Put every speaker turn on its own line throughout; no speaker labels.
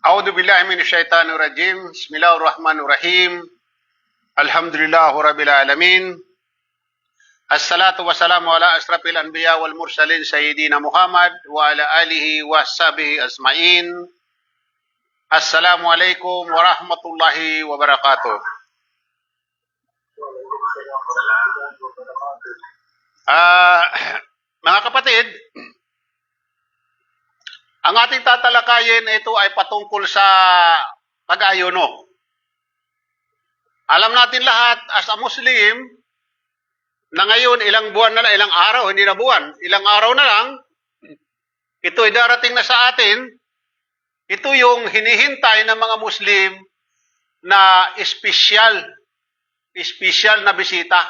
A'udzu billahi minasyaitonir rajim. Bismillahirrahmanirrahim. Alhamdulillahi rabbil alamin. Assalatu wassalamu ala asrafil anbiya wal mursalin sayyidina Muhammad wa ala alihi wa sahbihi asma'in. Assalamualaikum warahmatullahi wabarakatuh. Mga kapatid, ang ating tatalakayin ito ay patungkol sa pag-ayuno. Alam natin lahat as a Muslim na ngayon ilang buwan na lang, ilang araw, hindi na buwan, ilang araw na lang, ito ay darating na sa atin. Ito yung hinihintay ng mga Muslim na espesyal na bisita.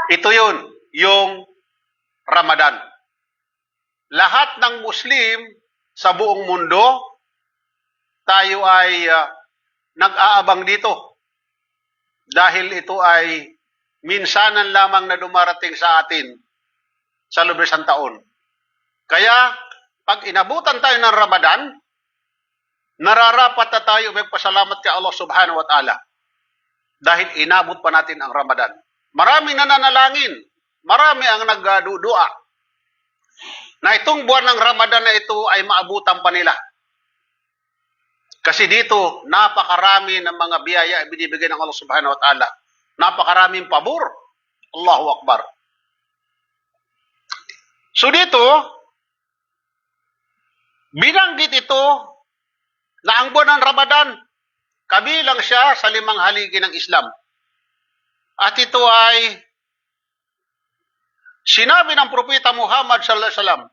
Ito yun, yung Ramadan. Lahat ng Muslim sa buong mundo, tayo ay nag-aabang dito. Dahil ito ay minsanan lamang na dumarating sa atin sa loob ng isang taon. Kaya, pag inabutan tayo ng Ramadan, nararapat na tayo magpasalamat kay Allah subhanahu wa ta'ala. Dahil inabot pa natin ang Ramadan. Maraming nananalangin, marami ang nagdudua na itong buwan ng Ramadan na ito ay maabutan pa nila. Kasi dito, napakarami ng mga biyaya binibigay ng Allah subhanahu wa ta'ala. Napakaraming pabor. Allahu Akbar. So dito, binanggit ito na ang buwan ng Ramadan, kabilang siya sa 5 haligi ng Islam. At ito ay sinabi ng Propeta Muhammad sallallahu alaihi wasallam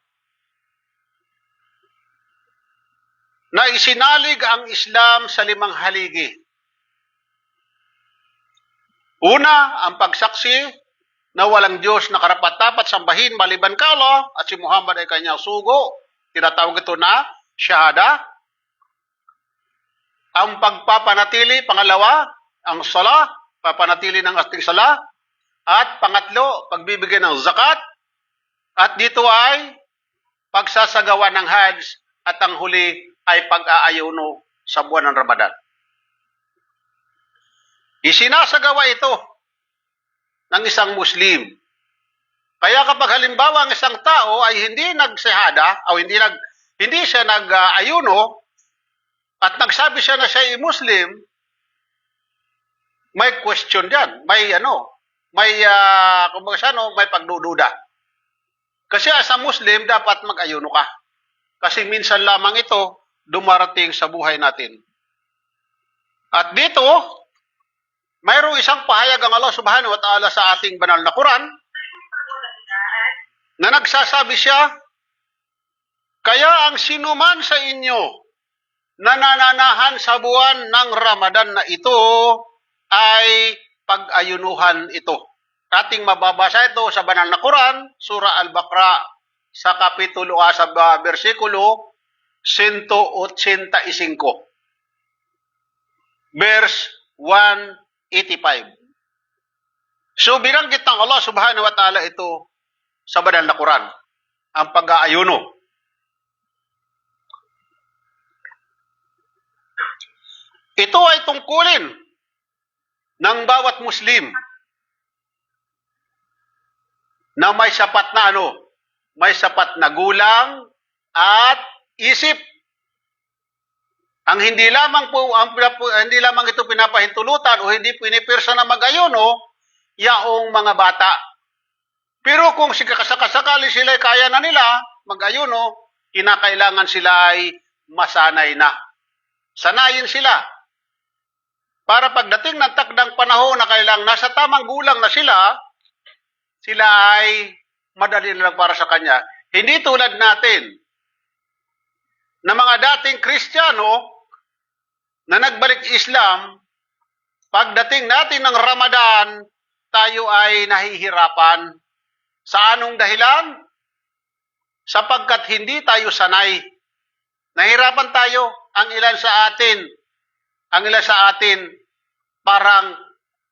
na isinalig ang Islam sa 5 haligi. Una, ang pagsaksi na walang Diyos na karapat-dapat sambahin maliban ka Allah at si Muhammad ay kanyang sugo. Tinatawag ito na syahada. Ang pagpapanatili, pangalawa, ang sala, papanatili ng ating sala. At pangatlo, pagbibigay ng zakat. At dito ay pagsasagawa ng Hajj. At ang huli ay pag-aayuno sa buwan ng Ramadan. Isinasagawa ito ng isang Muslim. Kaya kapag halimbawa ang isang tao ay hindi nagsehada o hindi siya nag-ayuno at nagsabi siya na siya ay Muslim, may question diyan, may pagdududa. Kasi as a Muslim dapat mag-ayuno ka. Kasi minsan lamang ito dumarating sa buhay natin. At dito, mayroong isang pahayag ang Allah subhanahu wa ta'ala sa ating banal na Quran na nagsasabi siya, kaya ang sinuman sa inyo na nananahan sa buwan ng Ramadan na ito ay pag-ayunuhan ito. Ating mababasa ito sa banal na Quran, Surah Al-Baqarah, sa kapitulo sa versikulo 185. Verse 185. So binanggit ng Allah subhanahu wa ta'ala ito sa banal na Quran, ang pag-aayuno. Ito ay tungkulin ng bawat Muslim na may sapat na gulang at isip. Ang hindi lamang ito pinapahintulutan o hindi pinipirsa na mag-ayuno, yaong mga bata. Pero kung sakasakali sila kaya na nila mag-ayuno, kinakailangan sila ay masanay na. Sanayin sila. Para pagdating ng takdang panahon na kailangan nasa tamang gulang na sila ay madali na lang para sa kanya. Hindi tulad natin na mga dating Kristiyano na nagbalik Islam, pagdating natin ng Ramadan, tayo ay nahihirapan. Sa anong dahilan? Sapagkat hindi tayo sanay. Nahirapan tayo. Ang ilan sa atin, parang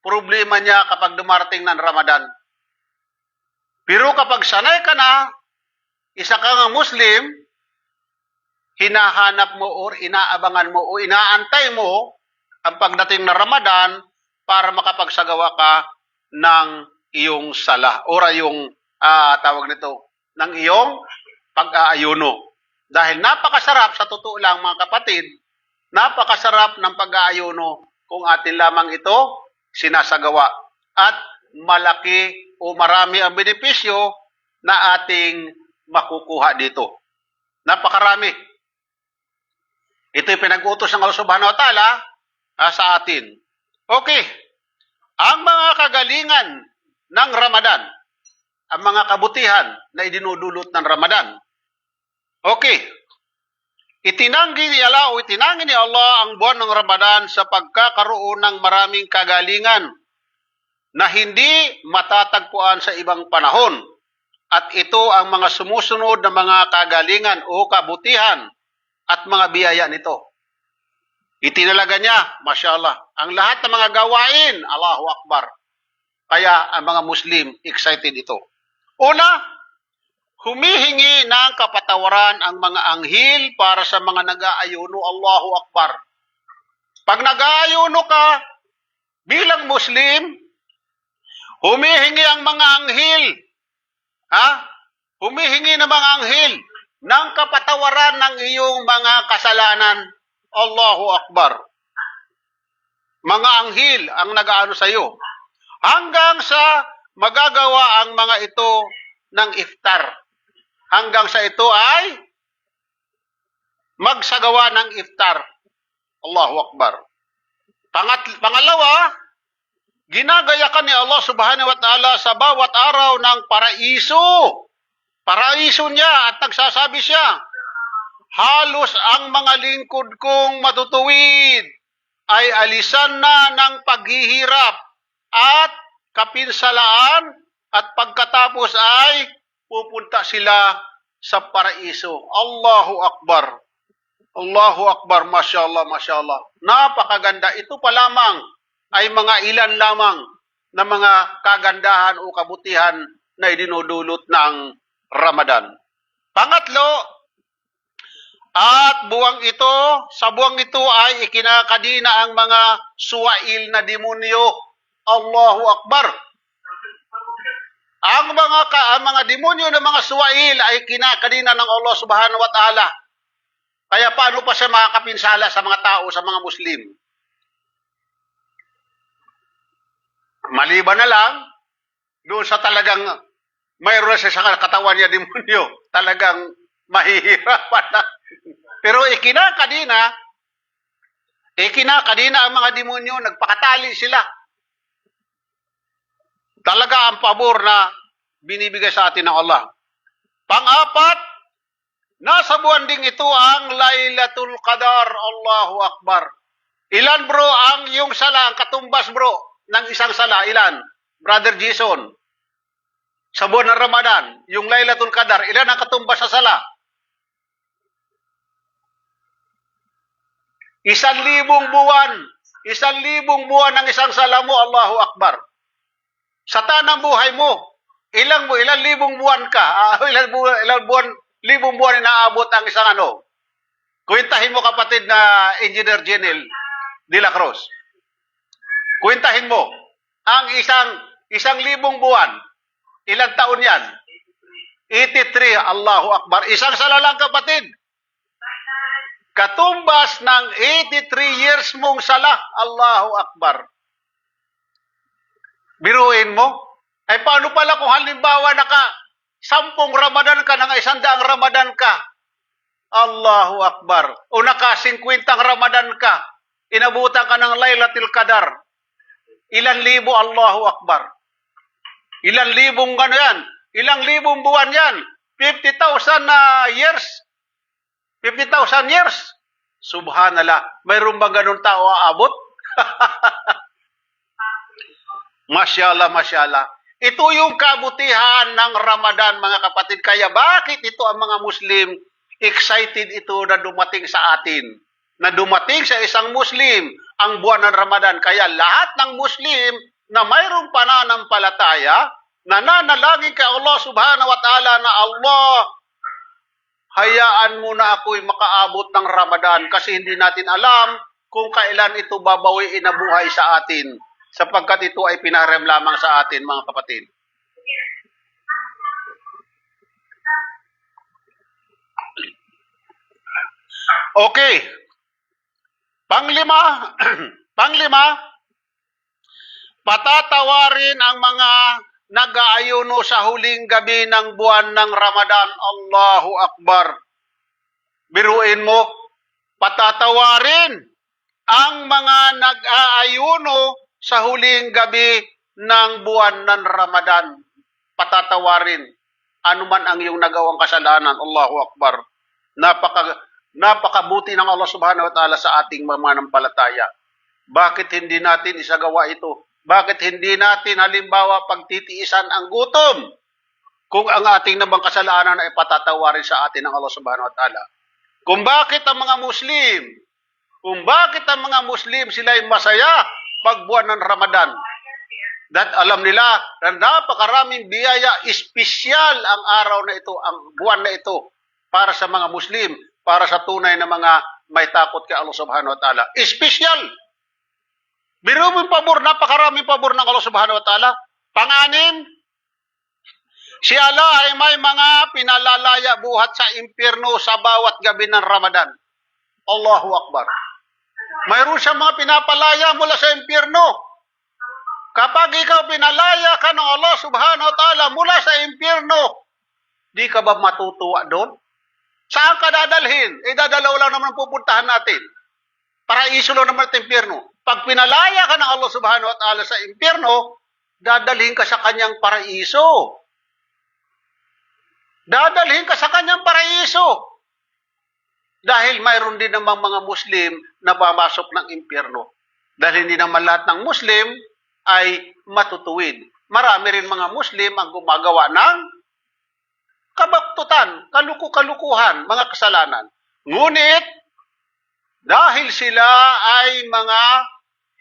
problema niya kapag dumarating ng Ramadan. Pero kapag sanay ka na, isa kang Muslim, hinahanap mo or inaabangan mo o inaantay mo ang pagdating na Ramadan para makapagsagawa ka ng iyong sala o yung tawag nito, ng iyong pag-aayuno. Dahil napakasarap, sa totoo lang mga kapatid, napakasarap ng pag-aayuno kung atin lamang ito sinasagawa. At malaki o marami ang benepisyo na ating makukuha dito. Napakarami. Ito yung pinag-utos ng Allah Subhanahu wa Ta'ala sa atin. Okay. Ang mga kagalingan ng Ramadan, ang mga kabutihan na idinudulot ng Ramadan. Okay. Itinanggi ni Allah ang buwan ng Ramadan sa pagkakaroon ng maraming kagalingan na hindi matatagpuan sa ibang panahon. At ito ang mga sumusunod na mga kagalingan o kabutihan at mga biyaya nito. Itinalaga niya, mashallah, ang lahat ng mga gawain, Allahu Akbar. Kaya ang mga Muslim, excited ito. Una, humihingi ng kapatawaran ang mga anghel para sa mga nag-aayuno, Allahu Akbar. Pag nag-aayuno ka bilang Muslim, humihingi ang mga anghel, humihingi ng mga anghel ng kapatawaran ng iyong mga kasalanan, Allahu Akbar. Mga anghel ang nag-aano sa iyo. Hanggang sa magagawa ang mga ito ng iftar. Hanggang sa ito ay magsagawa ng iftar. Allahu Akbar. Pangalawa, ginagayakan ni Allah Subhanahu wa Ta'ala sa bawat araw ng paraiso. Paraiso niya at nagsasabi siya, halos ang mga lingkod kong matutuwid ay alisan na ng paghihirap at kapinsalaan at pagkatapos ay pupunta sila sa paraiso. Allahu Akbar. Allahu Akbar. Masya Allah, Masya Allah. Napakaganda. Ito pa lamang ay mga ilan lamang na mga kagandahan o kabutihan na idinudulot ng Ramadan. Pangatlo, at sa buwang ito ay ikinakadina ang mga suwail na demonyo. Allahu Akbar. Ang mga demonyo ng mga suwail ay kinakadina ng Allah Subhanahu wa Ta'ala. Kaya paano pa siya makakapinsala sa mga tao, sa mga Muslim? Maliban na lang, doon sa talagang mayroon siya sa katawan niya demonyo, talagang mahihirapan na. Pero ikinakadina ang mga demonyo, nagpakatali sila. Talaga ang pabor na binibigay sa atin ng Allah. Pang-apat, nasa buwan ding ito ang Lailatul Qadar. Allahu Akbar. Ilan bro ang iyong sala, ang katumbas bro, ng isang sala? Ilan? Brother Jason. Sa buwan ng Ramadan, yung Lailatul Qadar, ilan ang katumbas sa sala? 1,000 buwan. 1,000 buwan ng isang sala mo, Allahu Akbar. Sa tanang buhay mo, ilang libong buwan ka? Libong buwan inaabot ang isang ano? Kwentahin mo kapatid na Engineer Jenel de la Cruz. Kwentahin mo ang 1,000 buwan. Ilang taon yan? 83. Allahu Akbar. Isang sala lang kapatid. Katumbas ng 83 years mong sala. Allahu Akbar. Biruin mo. Ay paano pala kung halimbawa 10 Ramadan ka, 100 Ramadan ka? Allahu Akbar. O 50 Ramadan ka, inabutan ka ng Lailatul Qadar. Ilan libo? Allahu Akbar. Ilan libong yan? Ilang libong buwan yan? 50,000 years. 50,000 years. Subhanallah. Mayroon bang ganun tao aabot? Masyaallah, masyaallah. Ito yung kabutihan ng Ramadan, mga kapatid. Kaya bakit ito ang mga Muslim excited ito na dumating sa atin? Na dumating sa isang Muslim ang buwan ng Ramadan. Kaya lahat ng Muslim na mayroong pananampalataya, nananalangin kay Allah Subhanahu wa Ta'ala na Allah, hayaan mo na ako'y makaabot ng Ramadan kasi hindi natin alam kung kailan ito babawiin na buhay sa atin sapagkat ito ay pinarem lamang sa atin, mga kapatid. Okay. Panglima, panglima, patatawarin ang mga nag-aayuno sa huling gabi ng buwan ng Ramadan. Allahu Akbar. Biruin mo, patatawarin ang mga nag-aayuno sa huling gabi ng buwan ng Ramadan. Patatawarin. Ano man ang iyong nagawang kasalanan. Allahu Akbar. Napakabuti ng Allah Subhanahu wa Ta'ala sa ating mananampalataya. Bakit hindi natin isagawa ito? Bakit hindi natin halimbawa pagtitiisan ang gutom kung ang ating nabang kasalanan ay patatawarin sa atin ng Allah Subhanahu wa Ta'ala? Kung bakit ang mga Muslim sila'y masaya pag buwan ng Ramadan? That alam nila na napakaraming biyaya, espesyal ang araw na ito, ang buwan na ito para sa mga Muslim, para sa tunay na mga may takot kay Allah Subhanahu wa Ta'ala. Espesyal! Biro mo yung pabor, napakaraming pabor ng Allah Subhanahu wa Ta'ala. Pang-anim, si Allah ay may mga pinalalaya buhat sa impyerno sa bawat gabi ng Ramadan. Allahu Akbar. Mayroon siyang mga pinapalaya mula sa impyerno. Kapag ikaw pinalaya ka ng Allah Subhanahu wa Ta'ala mula sa impyerno, di ka ba matutuwa doon? Saan ka dadalhin? Dadalaw lang naman pupuntahan natin. Paraiso lang naman at impyerno. Pag pinalaya ka ng Allah Subhanahu wa Ta'ala sa impyerno, dadalhin ka sa kanyang paraiso. Dadalhin ka sa kanyang paraiso. Dahil mayroon din namang mga Muslim na pamasok ng impyerno. Dahil hindi naman lahat ng Muslim ay matutuwid. Marami rin mga Muslim ang gumagawa ng kabaktutan, kalukuhan, mga kasalanan. Ngunit, dahil sila ay mga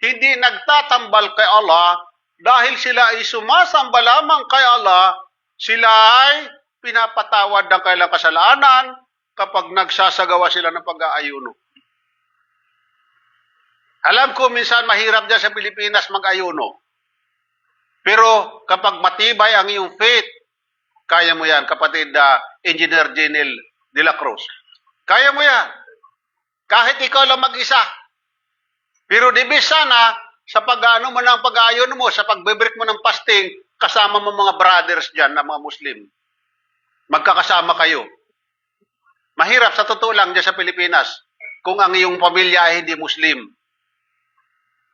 hindi nagtatambal kay Allah, dahil sila ay sumasamba lamang kay Allah, sila ay pinapatawad ng kailang kasalanan kapag nagsasagawa sila ng pag-aayuno. Alam ko minsan mahirap dyan sa Pilipinas mag-ayuno. Pero kapag matibay ang iyong faith, kaya mo yan, kapatid Engineer Jenel de la Cruz. Kaya mo yan. Kahit ikaw lang mag-isa. Pero di ba sana, sa pag-ano mo ng pag-aayon mo, sa pag-break mo ng fasting, kasama mo mga brothers dyan na mga Muslim. Magkakasama kayo. Mahirap sa totoo lang dyan sa Pilipinas kung ang iyong pamilya ay hindi Muslim.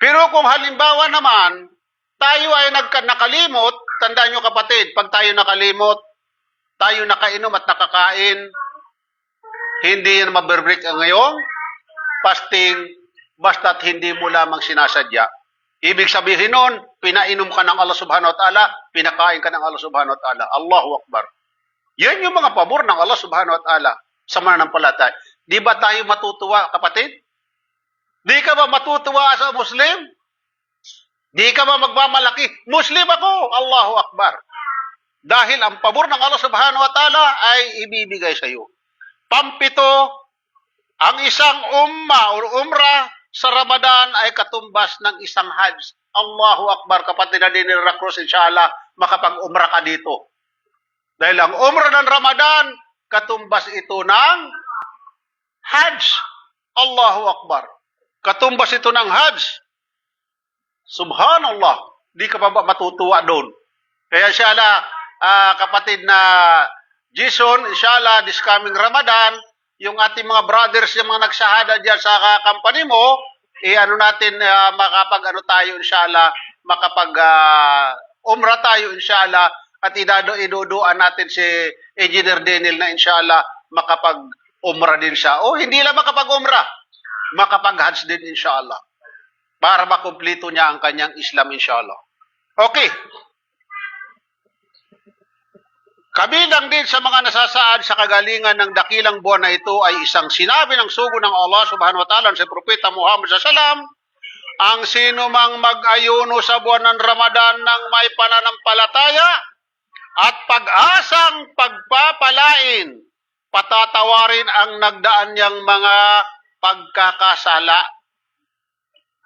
Pero kung halimbawa naman, tayo ay nakalimot, tandaan nyo kapatid, pag tayo nakalimot, tayo nakainom at nakakain, hindi yan mabreak ang iyong fasting, basta't hindi mo lamang sinasadya. Ibig sabihin nun, pinainom ka ng Allah Subhanahu wa Ta'ala, pinakain ka ng Allah Subhanahu wa Ta'ala. Allahu Akbar. Yan yung mga pabor ng Allah Subhanahu wa Ta'ala sa mananampalataya. Di ba tayo matutuwa, kapatid? Di ka ba matutuwa sa Muslim? Di ka ba magmamalaki? Muslim ako! Allahu Akbar. Dahil ang pabor ng Allah Subhanahu wa Ta'ala ay ibibigay sa iyo. Pampito, ang isang umrah sa Ramadan ay katumbas ng isang hajj. Allahu Akbar, kapatid na din ni Cruz, inshallah, makapag-umrah ka dito. Dahil ang umrah ng Ramadan, katumbas ito ng hajj. Allahu Akbar. Katumbas ito ng hajj. Subhanallah. Di ka pa ba matutuwa doon? Kaya inshallah, kapatid na Jason, inshallah, this coming Ramadan, yung ating mga brothers, yung mga nagsahada dyan sa company mo, makapag tayo, inshallah, umrah tayo, inshallah, at iduduan natin si Engineer Daniel na, inshallah, makapag-umrah din siya. O, hindi lang makapag-umrah, makapag-hajj din, inshallah, para makumplito niya ang kanyang Islam, inshallah. Okay. Kabilang din sa mga nasasaad sa kagalingan ng dakilang buwan na ito ay isang sinabi ng sugo ng Allah Subhanahu wa Ta'ala sa Propeta Muhammad SAW, ang sino mang mag-ayuno sa buwan ng Ramadan ng may pananampalataya at pag-asang pagpapalain patatawarin ang nagdaan niyang mga pagkakasala.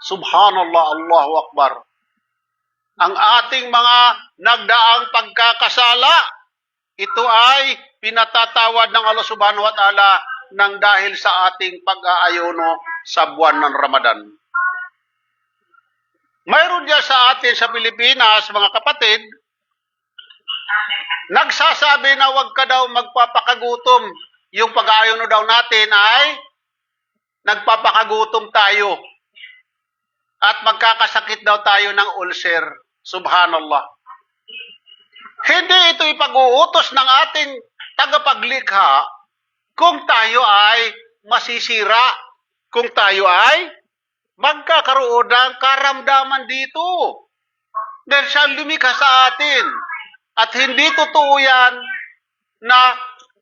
Subhanallah, Allahu Akbar. Ang ating mga nagdaang pagkakasala, ito ay pinatatawad ng Allah Subhanahu wa Ta'ala nang dahil sa ating pag-aayuno sa buwan ng Ramadan. Mayroon dyan sa atin sa Pilipinas, mga kapatid, nagsasabi na wag ka daw magpapakagutom. Yung pag-aayuno daw natin ay nagpapakagutom tayo. At magkakasakit daw tayo ng ulcer. Subhanallah. Hindi ito ipag-uutos ng ating tagapaglikha kung tayo ay masisira, kung tayo ay magkakaroon ng karamdaman dito. Dahil siya lumikha sa atin. At hindi totoo yan na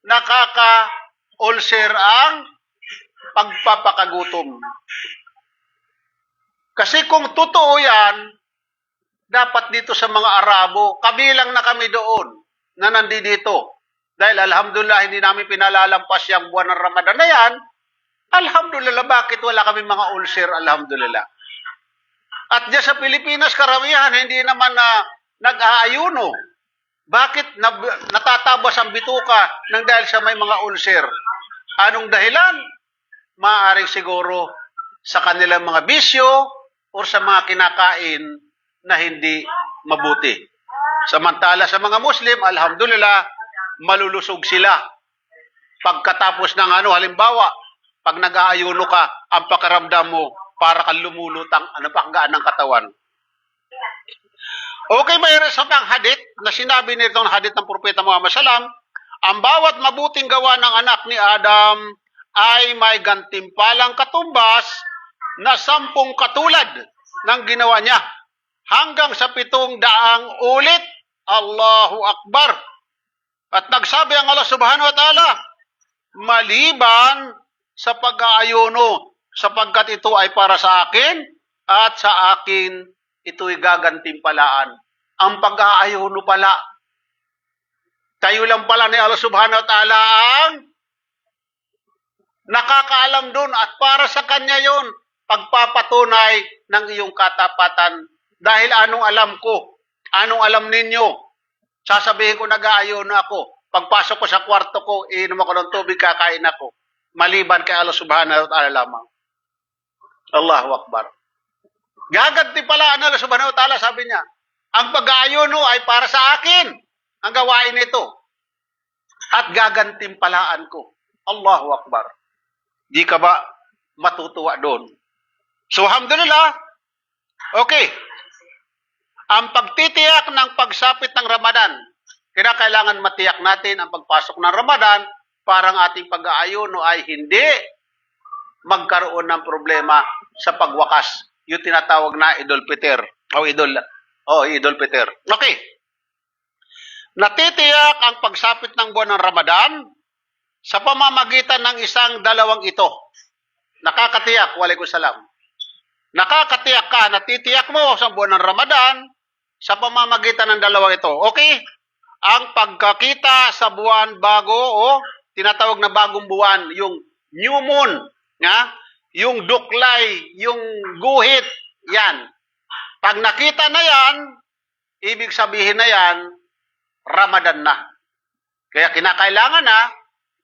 nakaka-ulcer ang pagpapakagutom. Kasi kung totoo yan, dapat dito sa mga Arabo, kabilang na kami doon na nandito. Dahil alhamdulillah, hindi namin pinalalampas yung buwan ng Ramadan na yan. Alhamdulillah, bakit wala kami mga ulcer? Alhamdulillah. At dyan sa Pilipinas, karamihan, hindi naman na nag-aayuno. Bakit natatabas ang bituka nang dahil sa may mga ulcer? Anong dahilan? Maaaring siguro sa kanilang mga bisyo o sa mga kinakain na hindi mabuti. Samantala sa mga Muslim, alhamdulillah, malulusog sila. Pagkatapos ng halimbawa, pag nag-aayuno ka, ang pakiramdam mo, para kang lumulutang, panggaan ng katawan. Okay, mayroon sa pang hadith na sinabi nitong hadith ng Propeta Muhammad SAW, ang bawat mabuting gawa ng anak ni Adam ay may gantimpalang katumbas na 10 katulad ng ginawa niya hanggang sa 700 ulit. Allahu Akbar. At nagsabi ang Allah Subhanahu wa Ta'ala, maliban sa pag-aayuno, sapagkat ito ay para sa akin at sa akin ito'y gagantimpalaan. Ang pag-aayuno pala, tayo lang pala ni Allah Subhanahu wa Ta'ala ang nakakaalam doon at para sa Kanya yon pagpapatunay ng iyong katapatan. Dahil anong alam ko, anong alam ninyo, sasabihin ko nag-aayuno ako. Pagpasok ko sa kwarto ko, iinom ako ng tubig, kakain ako. Maliban kay Allah Subhanahu wa Ta'ala lamang. Allahu Akbar. Gaganti pala ang Allah Subhanahu wa Ta'ala, sabi niya, ang pag-aayuno ay para sa akin, ang gawain nito. At gagantimpalaan ko. Allahu Akbar. Di ka ba matutuwa doon? So, alhamdulillah, okay. Ang pagtitiyak ng pagsapit ng Ramadan, kailangan matiyak natin ang pagpasok ng Ramadan para ang ating pag-aayuno ay hindi magkaroon ng problema sa pagwakas. Yung tinatawag na Idul Fitr. Idul Fitr. Okay. Natitiyak ang pagsapit ng buwan ng Ramadan sa pamamagitan ng isang dalawang ito. Nakakatiyak, waalaikumsalam. Nakakatiyak ka, natitiyak mo sa buwan ng Ramadan sa pamamagitan ng dalawang ito. Okay? Ang pagkakita sa buwan bago o tinatawag na bagong buwan, yung new moon, yung duklay, yung guhit, yan. Pag nakita na yan, ibig sabihin na yan, Ramadan na. Kaya kinakailangan na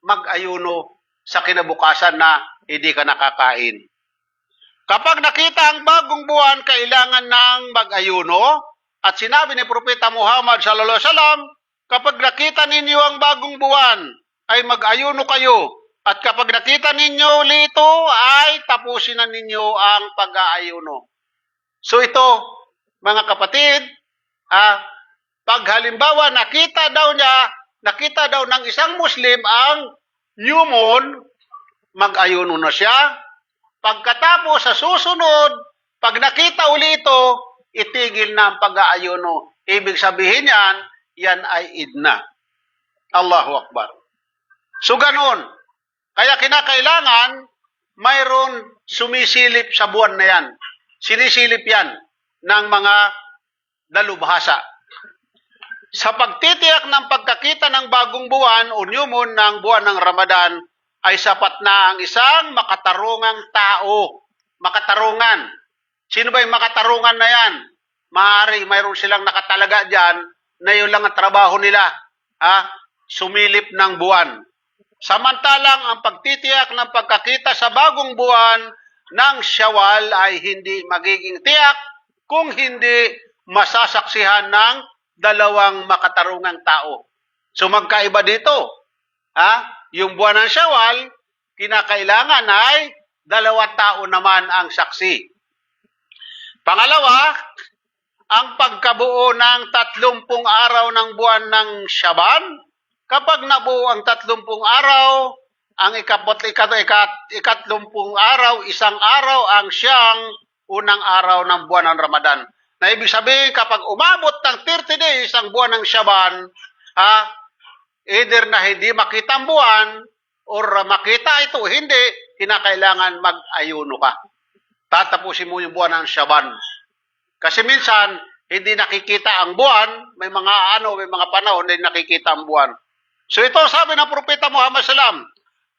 mag-ayuno sa kinabukasan na hindi ka nakakain. Kapag nakita ang bagong buwan, kailangan ng mag-ayuno. At sinabi ni Propeta Muhammad sallallahu alaihi wasallam, kapag nakita ninyo ang bagong buwan, ay mag-ayuno kayo. At kapag nakita ninyo lito, ay tapusin na ninyo ang pag-aayuno. So ito, mga kapatid, pag halimbawa nakita daw ng isang Muslim ang new moon, mag-ayuno na siya. Pagkatapos sa susunod, pag nakita uli ito, itigil na ang pag-aayuno. Ibig sabihin yan ay Eid na. Allahu Akbar. So ganun. Kaya kinakailangan, mayroon sumisilip sa buwan na yan. Sinisilip yan ng mga dalubhasa. Sa pagtitiyak ng pagkakita ng bagong buwan o new moon ng buwan ng Ramadan, ay sapat na ang isang makatarungang tao. Makatarungan. Sino ba yung makatarungan na yan? Maaari mayroon silang nakatalaga dyan na yun lang ang trabaho nila. Sumilip ng buwan. Samantalang ang pagtitiyak ng pagkakita sa bagong buwan ng Syawal ay hindi magiging tiyak kung hindi masasaksihan ng dalawang makatarungang tao. So magkaiba dito. Yung buwan ng Syawal, kinakailangan ay dalawang tao naman ang saksi. Pangalawa, ang pagkabuo ng 30 araw ng buwan ng Shaban. Kapag nabuo ang 30 araw, ang ikatlong araw, isang araw ang siyang unang araw ng buwan ng Ramadan. Na ibig sabihin, kapag umabot ng 30 days ang buwan ng Shaban, either na hindi makita ang buwan, or makita ito, hindi, kinakailangan mag-ayuno ka. Tatapusin mo yung buwan ng Shaban. Kasi minsan, hindi nakikita ang buwan, may mga panahon na nakikita ang buwan. So ito sabi ng Propeta Muhammad SAW,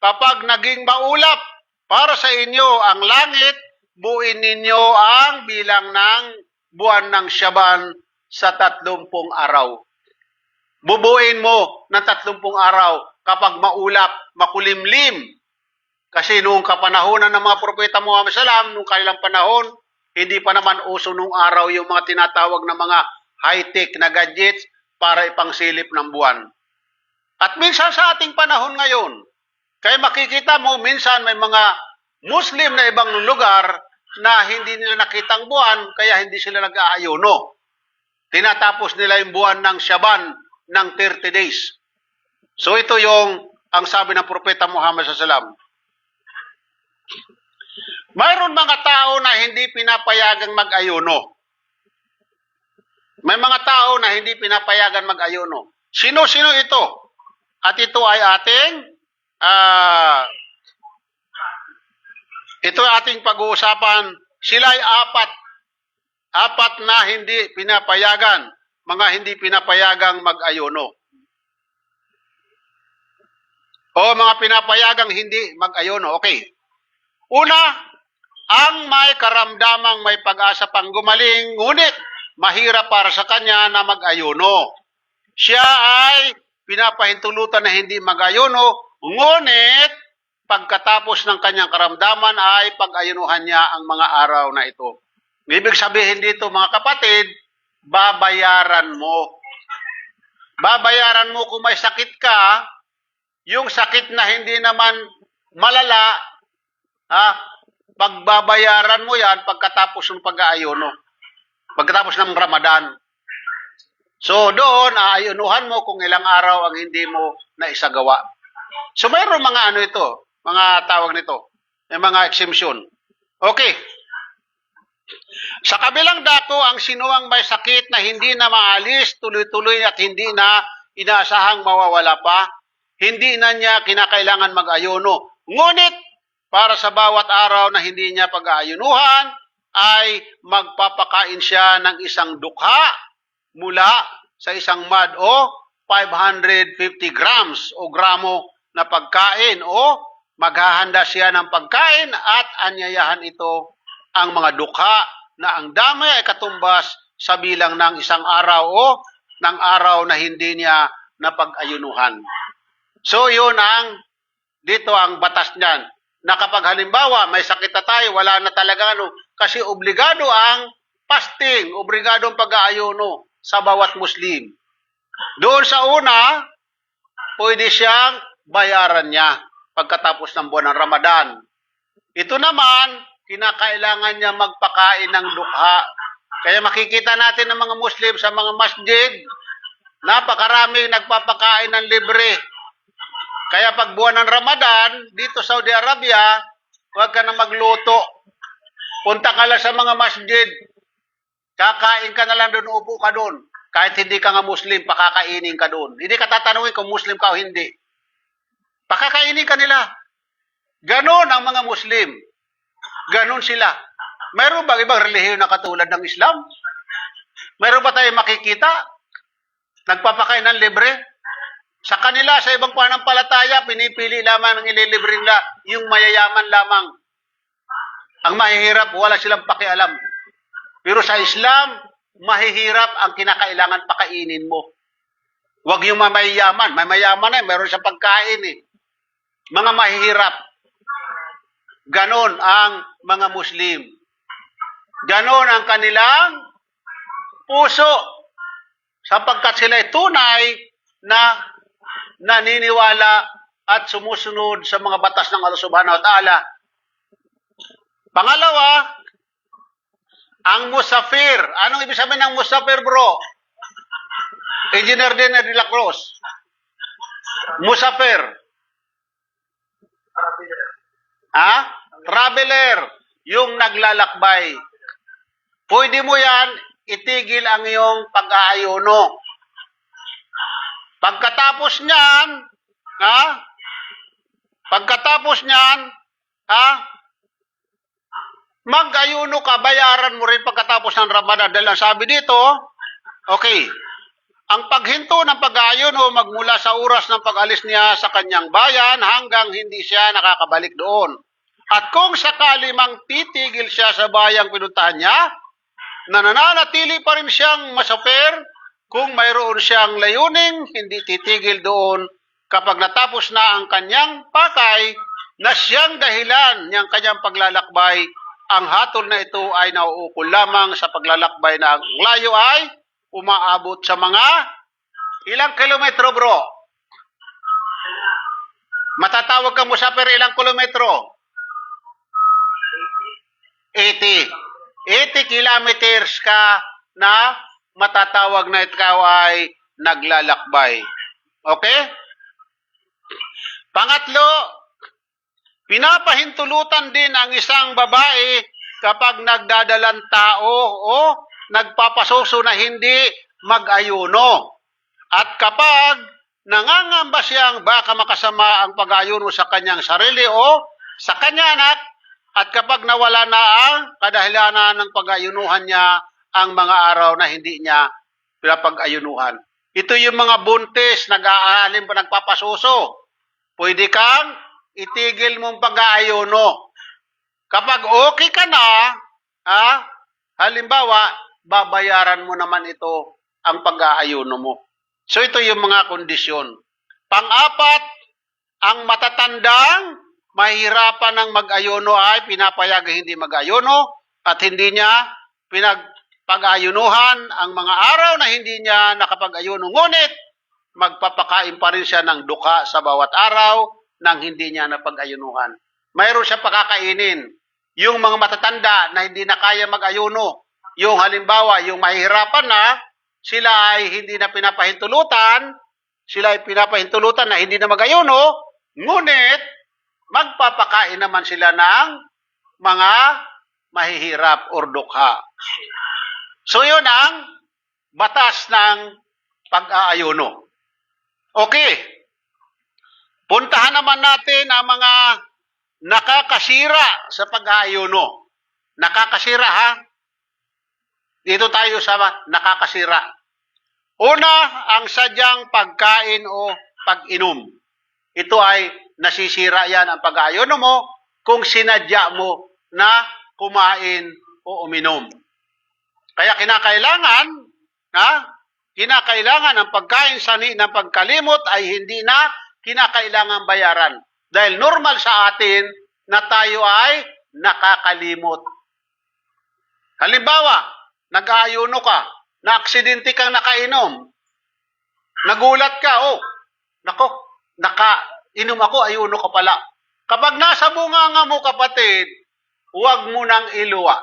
kapag naging maulap para sa inyo ang langit, buuin ninyo ang bilang ng buwan ng Shaban sa 30 araw. Bubuin mo ng 30 araw kapag maulap, makulimlim. Kasi noong kapanahonan ng mga Propeta Muhammad SAW, noong kanilang panahon, hindi pa naman uso nung araw yung mga tinatawag na mga high-tech na gadgets para ipangsilip ng buwan. At minsan sa ating panahon ngayon, kaya makikita mo, minsan may mga Muslim na ibang lugar na hindi nila nakitang buwan, kaya hindi sila nag-aayuno. Tinatapos nila yung buwan ng Shaban ng 30 days. So ito yung ang sabi ng Propeta Muhammad SAW. Mayroon mga tao na hindi pinapayagang mag-ayuno. May mga tao na hindi pinapayagan mag-ayuno. Sino-sino ito? At ito ay ating pag-uusapan. Sila ay apat na hindi pinapayagan, mga hindi pinapayagang mag-ayuno. O mga pinapayagang hindi mag-ayuno. Okay. Una, ang may karamdamang may pag-asa pang gumaling, ngunit mahirap para sa kanya na mag-ayuno. Siya ay pinapahintulutan na hindi mag-ayuno, ngunit pagkatapos ng kanyang karamdaman ay pag-ayunuhan niya ang mga araw na ito. Ibig sabihin dito mga kapatid, babayaran mo. Babayaran mo kung may sakit ka, yung sakit na hindi naman malala, pagbabayaran mo yan pagkatapos ng pag-aayuno, pagkatapos ng Ramadan. So doon, aayunuhan mo kung ilang araw ang hindi mo naisagawa. So mayroon mga mga tawag nito, may mga exemption. Okay. Sa kabilang dako, ang sinuwang may sakit na hindi na maalis, tuloy-tuloy at hindi na inaasahang mawawala pa, hindi na niya kinakailangan mag-ayuno. Ngunit, para sa bawat araw na hindi niya pag-aayunuhan, ay magpapakain siya ng isang dukha mula sa isang mad o 550 grams o gramo na pagkain o maghahanda siya ng pagkain at anyayahan ito ang mga dukha na ang dami ay katumbas sa bilang ng isang araw o ng araw na hindi niya napag-ayunuhan. So yun dito ang batas niyan, na kapag halimbawa may sakit na tayo, wala na talaga kasi obligado ang fasting, obligado ang pag-aayuno sa bawat Muslim. Doon sa una, pwede siyang bayaran niya pagkatapos ng buwan ng Ramadan. Ito naman, kinakailangan niya magpakain ng dukha. Kaya makikita natin ng mga Muslim sa mga masjid, napakaraming nagpapakain ng libre. Kaya pag buwan ng Ramadan, dito sa Saudi Arabia, huwag ka na magluto. Punta ka lang sa mga masjid. Kakain ka na lang doon, upo ka doon. Kahit hindi ka nga Muslim, pakakainin ka doon. Hindi ka tatanungin kung Muslim ka o hindi. Pakakainin ka nila. Ganon ang mga Muslim. Ganon sila. Mayroon ba ibang relihiyon na katulad ng Islam? Mayroon ba tayong makikita? Nagpapakain ng libre. Sa kanila, sa ibang pananampalataya, pinipili lamang ng ililibre nila yung mayayaman lamang. Ang mahihirap, wala silang pakialam. Pero sa Islam, mahihirap ang kinakailangan pakainin mo. Huwag yung mamayaman. May mayaman na, meron siyang pagkain eh. Mga mahihirap. Ganon ang mga Muslim. Ganon ang kanilang puso. Sapagkat sila ay tunay na naniniwala at sumusunod sa mga batas ng Allah Subhanahu wa Ta'ala. Pangalawa, ang musafir. Anong ibig sabihin ng musafir, bro? Engineer din de la Cruz. Musafir. Traveler. Yung naglalakbay. Pwede mo yan, itigil ang iyong pag-aayuno. Pagkatapos niyan, mag-ayuno ka, bayaran mo rin pagkatapos ng Ramadan. Dahil ang sabi dito, okay, ang paghinto ng pag-ayuno magmula sa oras ng pag-alis niya sa kanyang bayan hanggang hindi siya nakakabalik doon. At kung sakali mang titigil siya sa bayang pinuntahan niya, nananatili pa rin siyang musafir kung mayroon siyang layuning, hindi titigil doon kapag natapos na ang kanyang pakay na siyang dahilan niyang kanyang paglalakbay. Ang hatol na ito ay nauukol lamang sa paglalakbay na ang layo ay umaabot sa mga ilang kilometro, bro? Matatawag kang musafir ilang kilometro? 80 kilometers ka na matatawag na ikaw ay naglalakbay. Okay? Pangatlo, pinapahintulutan din ang isang babae kapag nagdadalang tao o nagpapasuso na hindi mag-ayuno. At kapag nangangamba siyang baka makasama ang pag-ayuno sa kanyang sarili o sa kanya anak, at kapag nawala na ang kadahilanan ng pag-ayunuhan niya ang mga araw na hindi niya pinapag-ayunuhan. Ito yung mga buntis, nag-aalim pa nagpapasuso. Pwede kang itigil mong pag-aayuno. Kapag okay ka na, halimbawa, babayaran mo naman ito ang pag-aayuno mo. So ito yung mga kondisyon. Pang-apat, ang matatandang mahirapan ng mag-ayuno ay pinapayagang hindi mag-ayuno at hindi niya pinagpag-ayunuhan ang mga araw na hindi niya nakapag-ayuno. Ngunit, magpapakain pa rin siya ng duka sa bawat araw nang hindi niya napag-ayunuhan. Mayroon siya pakakainin. Yung mga matatanda na hindi na kaya mag-ayuno, yung halimbawa, yung mahihirapan na, sila ay hindi na pinapahintulutan na hindi na mag-ayuno, ngunit, magpapakain naman sila ng mga mahihirap or dukha. So yun ang batas ng pag-aayuno. Okay. Puntahan naman natin ang mga nakakasira sa pag-aayuno. Nakakasira, ha? Dito tayo sa nakakasira. Una, ang sadyang pagkain o pag-inom. Ito ay nasisira yan ang pag-aayuno mo kung sinadya mo na kumain o uminom. Kaya kinakailangan ang pagkain sani ng pagkalimot ay hindi na kinakailangan bayaran. Dahil normal sa atin na tayo ay nakakalimot. Halimbawa, nag-aayuno ka, na-aksidente kang nakainom, nagulat ka, nakainom ako, ayuno ka pala. Kapag nasa bunganga mo, kapatid, huwag mo nang iluwa.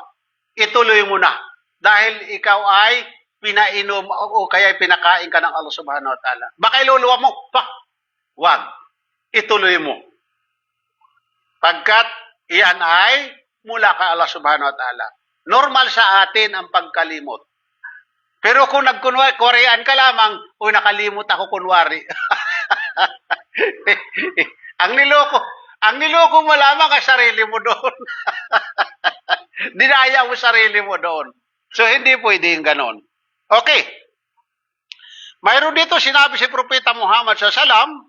Ituloy mo na. Dahil ikaw ay pinainom o kaya pinakain ka ng Allah Subhanahu wa Ta'ala. Baka iluluwa mo? Huwag. Ituloy mo. Pagkat iyan ay mula kay Allah Subhanahu wa Ta'ala. Normal sa atin ang pagkalimot. Pero kung nagkunwarian ka lamang, nakalimot ako kunwari. Ang niloko mo lamang ang sarili mo doon. Dinaya mo sarili mo doon. So, hindi pwede yung ganon. Okay. Mayroon dito sinabi si Propeta Muhammad SAW,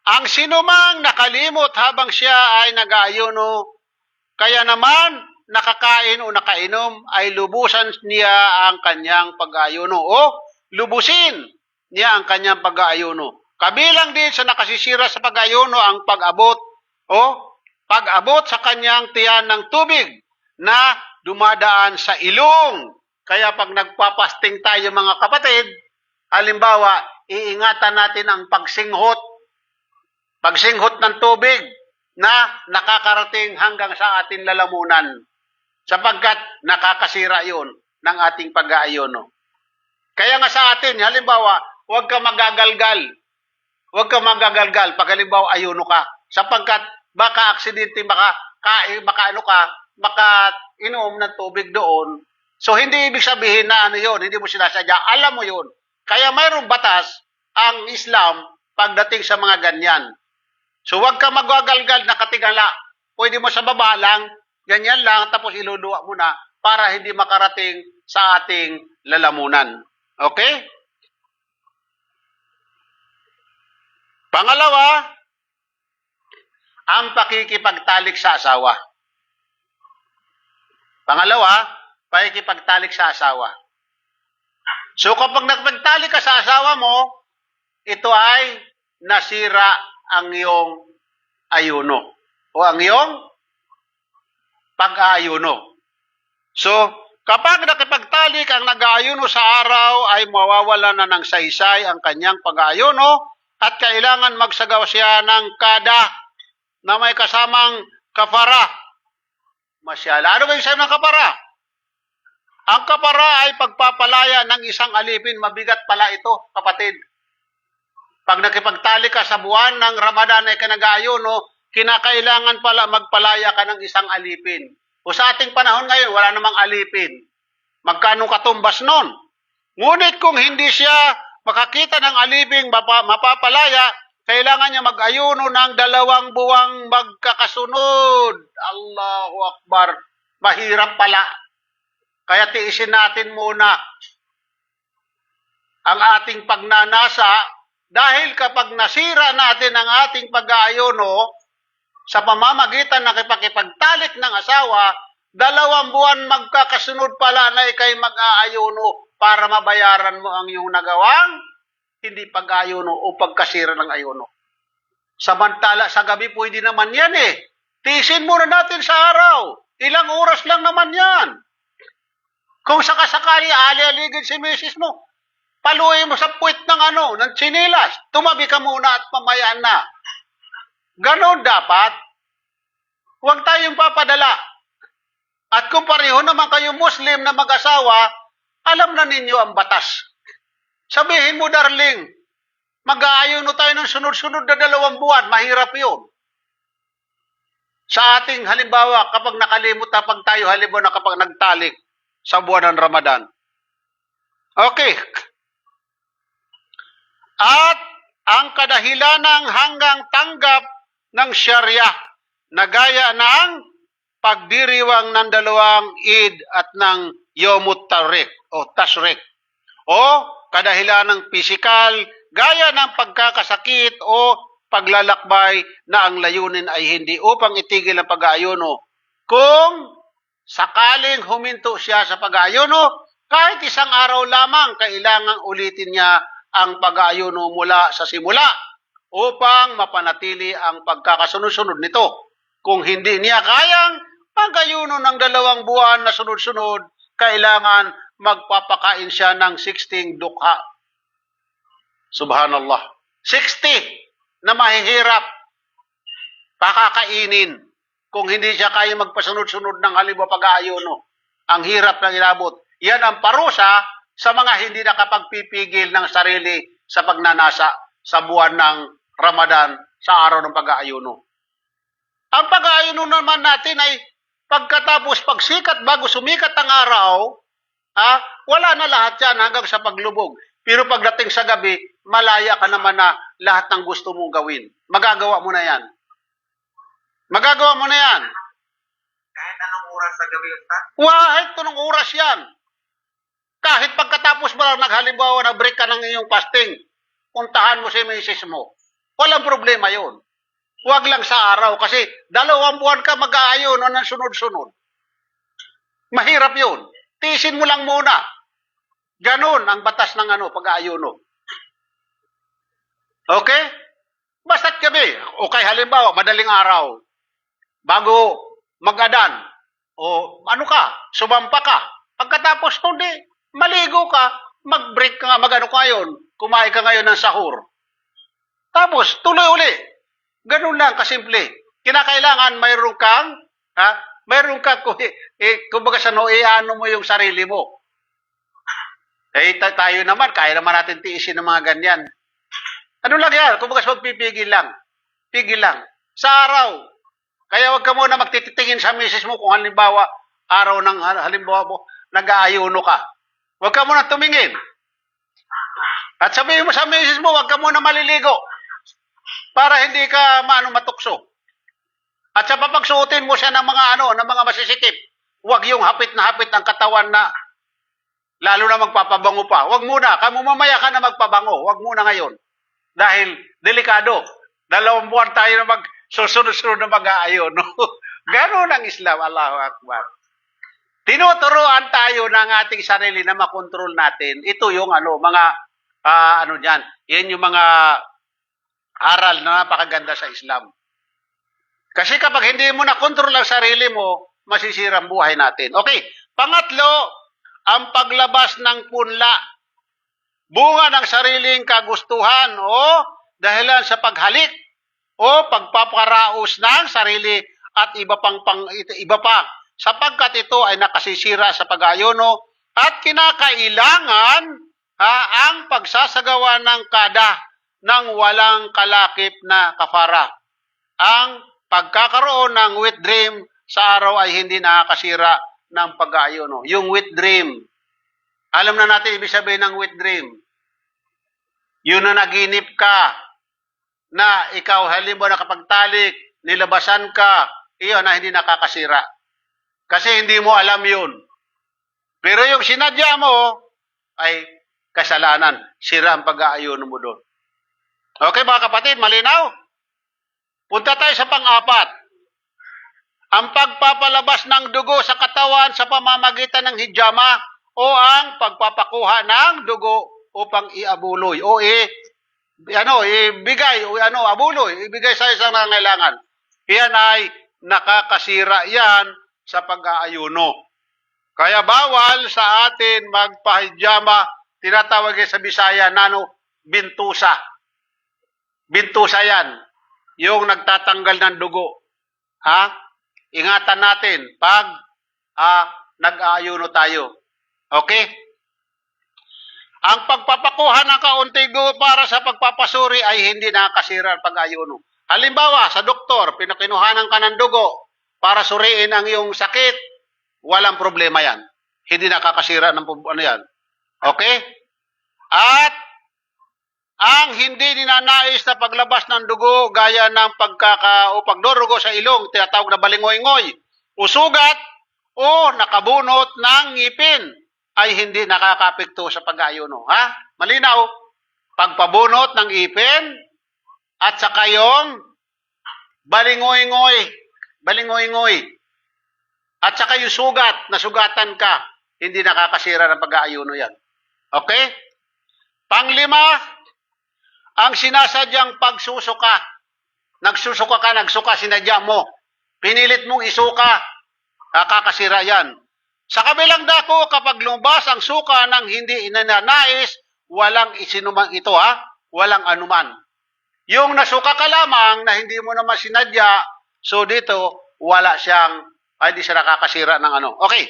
ang sinumang nakalimot habang siya ay nag-aayuno, kaya naman nakakain o nakainom ay lubusan niya ang kanyang pag-aayuno o lubusin niya ang kanyang pag-aayuno. Kabilang din sa nakasisira sa pag-aayuno ang pag-abot o pag-abot sa kanyang tiyan ng tubig na dumadaan sa ilong. Kaya pag nagpapasting tayo mga kapatid, halimbawa, iingatan natin ang pagsinghot ng tubig na nakakarating hanggang sa ating lalamunan sapagkat nakakasira yun ng ating pag-aayuno. Kaya nga sa atin, halimbawa, huwag ka magagalgal. Huwag ka magagalgal pag halimbawa ayuno ka sapagkat baka aksidente, baka inom ng tubig doon. So, hindi ibig sabihin na ano yun, hindi mo sinasadya. Alam mo yun. Kaya mayroong batas ang Islam pagdating sa mga ganyan. So, huwag ka magagalgal na katigala. Pwede mo sa baba lang, ganyan lang, tapos iluluwa mo na para hindi makarating sa ating lalamunan. Okay? Pangalawa, ang pakikipagtalik sa asawa. Pangalawa, pakikipagtalik sa asawa. So kapag nagpagtalik ka sa asawa mo, ito ay nasira ang iyong ayuno o ang iyong pag-aayuno. So, kapag nakipagtalik ang nag-aayuno sa araw ay mawawala na ng saysay ang kanyang pag-aayuno at kailangan magsagawa siya ng kada na may kasamang kafara. Masyala. Ano ba yung sabi ng kapara? Ang kapara ay pagpapalaya ng isang alipin. Mabigat pala ito, kapatid. Pag nakipagtali ka sa buwan ng Ramadan ay kanag-aayuno, kinakailangan pala magpalaya ka ng isang alipin. O sa ating panahon ngayon, wala namang alipin. Magkano katumbas nun? Ngunit kung hindi siya makakita ng aliping mapapalaya, kailangan niya mag-ayuno ng 2 buwang magkakasunod. Allahu Akbar. Mahirap pala. Kaya tiisin natin muna ang ating pagnanasa dahil kapag nasira natin ang ating pag-aayuno sa pamamagitan ng pakipagtalik ng asawa, 2 buwan magkakasunod pala na ikay mag-aayuno para mabayaran mo ang iyong nagawang hindi pag-ayuno o pagkasira ng ayuno. Samantala, sa gabi pwede naman yan eh. Tiisin muna natin sa araw. Ilang oras lang naman yan. Kung sakasakali, ali-aligid si misis mo, paluin mo sa puwit ng chinilas. Tumabi ka muna at pamayaan na. Ganon dapat. Huwag tayong papadala. At kung pareho naman kayo Muslim na mag-asawa, alam na ninyo ang batas. Sabihin mo, darling, mag-aayuno tayo ng sunod-sunod na 2 buwan. Mahirap yun. Sa ating halimbawa, kapag nakalimot na pag tayo halimbawa na kapag nagtalik sa buwan ng Ramadan. Okay. At ang kadahilanang hanggang tanggap ng Sharia na gaya ng pagdiriwang ng 2 Eid at ng Yomut Tariq o Tashriq o kadahilan ng pisikal gaya ng pagkakasakit o paglalakbay na ang layunin ay hindi upang itigil ang pag-aayuno. Kung sakaling huminto siya sa pag-aayuno, kahit 1 araw lamang, kailangang ulitin niya ang pag-aayuno mula sa simula upang mapanatili ang pagkakasunod-sunod nito. Kung hindi niya kayang pag-ayuno ng 2 buwan na sunod-sunod, kailangan magpapakain siya ng 16 dukha. Subhanallah. 60 na mahihirap pakakainin kung hindi siya kaya magpasunod-sunod ng halimbawa pag-aayuno. Ang hirap na inabot. Yan ang parusa sa mga hindi nakapagpipigil ng sarili sa pagnanasa sa buwan ng Ramadan sa araw ng pag-aayuno. Ang pag-aayuno naman natin ay pagkatapos pagsikat bago sumikat ang araw, wala na lahat yan hanggang sa paglubog. Pero pagdating sa gabi, malaya ka naman na lahat ng gusto mong gawin. Magagawa mo na yan. Magagawa mo na yan.
Kahit anong oras sa gabi, Ustad?
Kahit anong oras yan. Kahit pagkatapos mo lang naghalimbawa na break ka ng iyong fasting, puntahan mo si misis mo. Walang problema yun. Huwag lang sa araw kasi 2 buwan ka mag-aayon ng sunod-sunod. Mahirap yun. Tiisin mo lang muna. Ganon ang batas ng pag-aayono. Okay? Basta't gabi. Okay, halimbawa, madaling araw. Bago mag-adan. O sumampa ka. Pagkatapos hindi, maligo ka, mag-break ka nga, kumain ka ngayon ng sahur. Tapos, tuloy uli. Ganun lang, kasimple. Kinakailangan mayroon kang, kumbaga iano mo yung sarili mo. Tayo naman, kaya naman natin tiisin ng mga ganyan. Ano lang yan? Kumbaga magpipigil lang. Pigil lang. Sa araw. Kaya wag ka muna magtititingin sa misis mo kung halimbawa, halimbawa mo, nag-aayuno ka. Wag ka muna tumingin. At sabihin mo sa misis mo, wag ka muna maliligo. Para hindi ka matukso. At sa papagsuotin mo siya ng mga masisikip. Wag yung hapit na hapit ang katawan na lalo na magpapabango pa. Wag muna. Mamaya ka na magpabango. Wag muna ngayon. Dahil delikado. 2 buwan tayo na susunod-sunod na mag-aayon. Ganon ang Islam. Allahu Akbar. Tinuturuan tayo ng ating sarili na makontrol natin. Ito yung yan yung mga aral na napakaganda sa Islam. Kasi kapag hindi mo na kontrol ang sarili mo, masisira ang buhay natin. Okay. Pangatlo, ang paglabas ng punla. Bunga ng sariling kagustuhan o dahilan sa paghalik o pagpaparaos ng sarili at iba pa sapagkat ito ay nakasisira sa pag-aayono at kinakailangan ang pagsasagawa ng kada ng walang kalakip na kafara. Ang pagkakaroon ng wet dream sa araw ay hindi nakakasira ng pag-aayono. Yung wet dream, alam na natin ibig sabihin ng wet dream. Yun na naginip ka na ikaw halimbawa nakapagtalik, nilabasan ka, iyon na hindi nakakasira. Kasi hindi mo alam yun. Pero yung sinadya mo ay kasalanan. Sira ang pag-aayono mo doon. Okay mga kapatid, malinaw? Punta tayo sa pang-4. Ang pagpapalabas ng dugo sa katawan sa pamamagitan ng hijama o ang pagpapakuha ng dugo upang iabuloy o ibigay sa isang nangailangan. Iyan ay nakakasira yan sa pag-aayuno. Kaya bawal sa atin magpahijama, tinatawag sa Bisaya bintusa. Bintusa yan, yung nagtatanggal ng dugo. Ingatan natin pag nag-aayuno tayo. Okay? Ang pagpapakuha ng kaunting dugo para sa pagpapasuri ay hindi nakakasira ang pag-aayuno. Halimbawa, sa doktor, pinakinuhanan ka ng dugo para suriin ang iyong sakit, walang problema yan. Hindi nakakasira ng yan. Okay? At ang hindi ninanais na paglabas ng dugo gaya ng pagdurugo sa ilong, tinatawag na balingoy-ngoy, usugat o nakabunot ng ngipin ay hindi nakakapekto sa pag-aayuno. Malinaw? Pagpabunot ng ngipin at saka yung balingoy-ngoy at saka yung sugat, nasugatan ka, hindi nakakasira ng pag-aayuno yan. Okay? Panglima, ang sinasadyang pagsusuka. Nagsuka, sinadya mo. Pinilit mong isuka, nakakasira yan. Sa kabilang dako, kapag lumabas ang suka ng hindi inananais, walang isinumang ito, walang anuman. Yung nasuka ka lamang na hindi mo naman sinadya, so dito, hindi siya nakakasira ng Okay.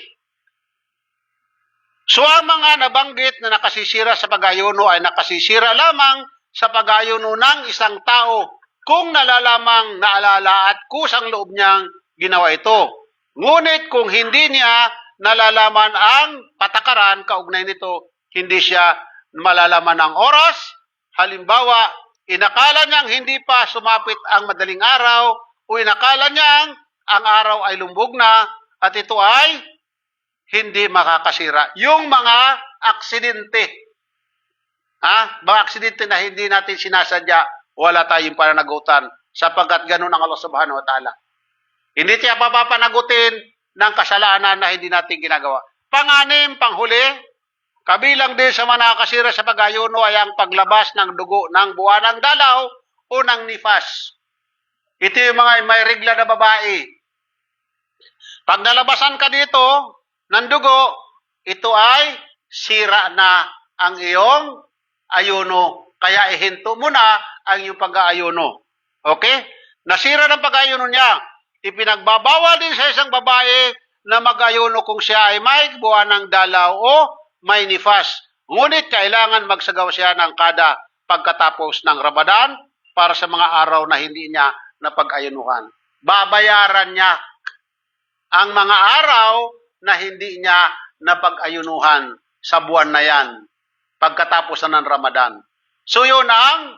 So ang mga nabanggit na nakasisira sa pag-aayuno ay nakasisira lamang sa pag-aayuno ng isang tao kung nalalamang naalala at kusang loob niyang ginawa ito. Ngunit kung hindi niya nalalaman ang patakaran kaugnay nito, hindi siya malalaman ang oras. Halimbawa, inakala niyang hindi pa sumapit ang madaling araw o inakala niyang ang araw ay lumbog na at ito ay hindi makakasira. Yung mga aksidente. Mga aksidente na hindi natin sinasadya, wala tayong pananagutan sapagkat ganun ang Allah subhanahu wa ta'ala. Hindi siya papapanagutin ng kasalanan na hindi natin ginagawa. Panganim, panghuli, kabilang din sa mga nakakasira sa pag-ayuno ay ang paglabas ng dugo ng buwanang dalaw o ng nifas. Ito yung mga may regla na babae. Pag nalabasan ka dito ng dugo, ito ay sira na ang iyong ayuno. Kaya ihinto mo na ang iyong pag-aayuno. Okay? Nasira ng pag-aayuno niya. Ipinagbabawal din sa isang babae na mag-ayuno kung siya ay may buwanang dalaw o may nifas. Ngunit kailangan magsagawa siya ng kada pagkatapos ng Ramadan para sa mga araw na hindi niya napag-ayunuhan. Babayaran niya ang mga araw na hindi niya napag-ayunuhan sa buwan na yan pagkatapos ng Ramadan. So yun ang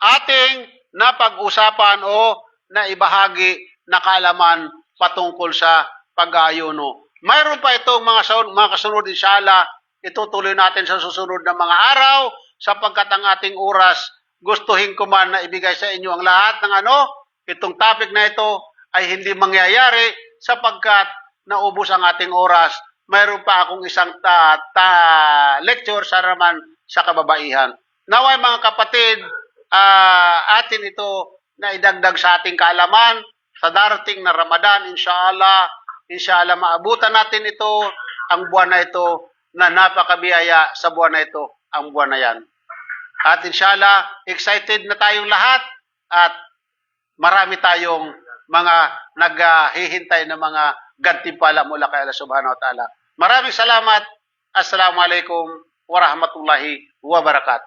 ating napag-usapan o naibahagi na kaalaman patungkol sa pag-aayuno. Mayroon pa itong mga kasunod inshallah, itutuloy natin sa susunod na mga araw sapagkat ang ating oras, gustuhin ko man na ibigay sa inyo ang lahat ng itong topic na ito ay hindi mangyayari sapagkat naubos ang ating oras. Mayroon pa akong isang lecture sa naman sa kababaihan. Naway mga kapatid, atin ito na idagdag sa ating kaalaman sa darating na Ramadan, inshallah maabutan natin ito, ang buwan na ito na napakabiyaya sa buwan na ito, ang buwan na yan. At inshallah, excited na tayong lahat at marami tayong mga naghihintay na mga gantimpala mula kay Allah subhanahu wa ta'ala. Maraming salamat. Assalamualaikum warahmatullahi wabarakatuh.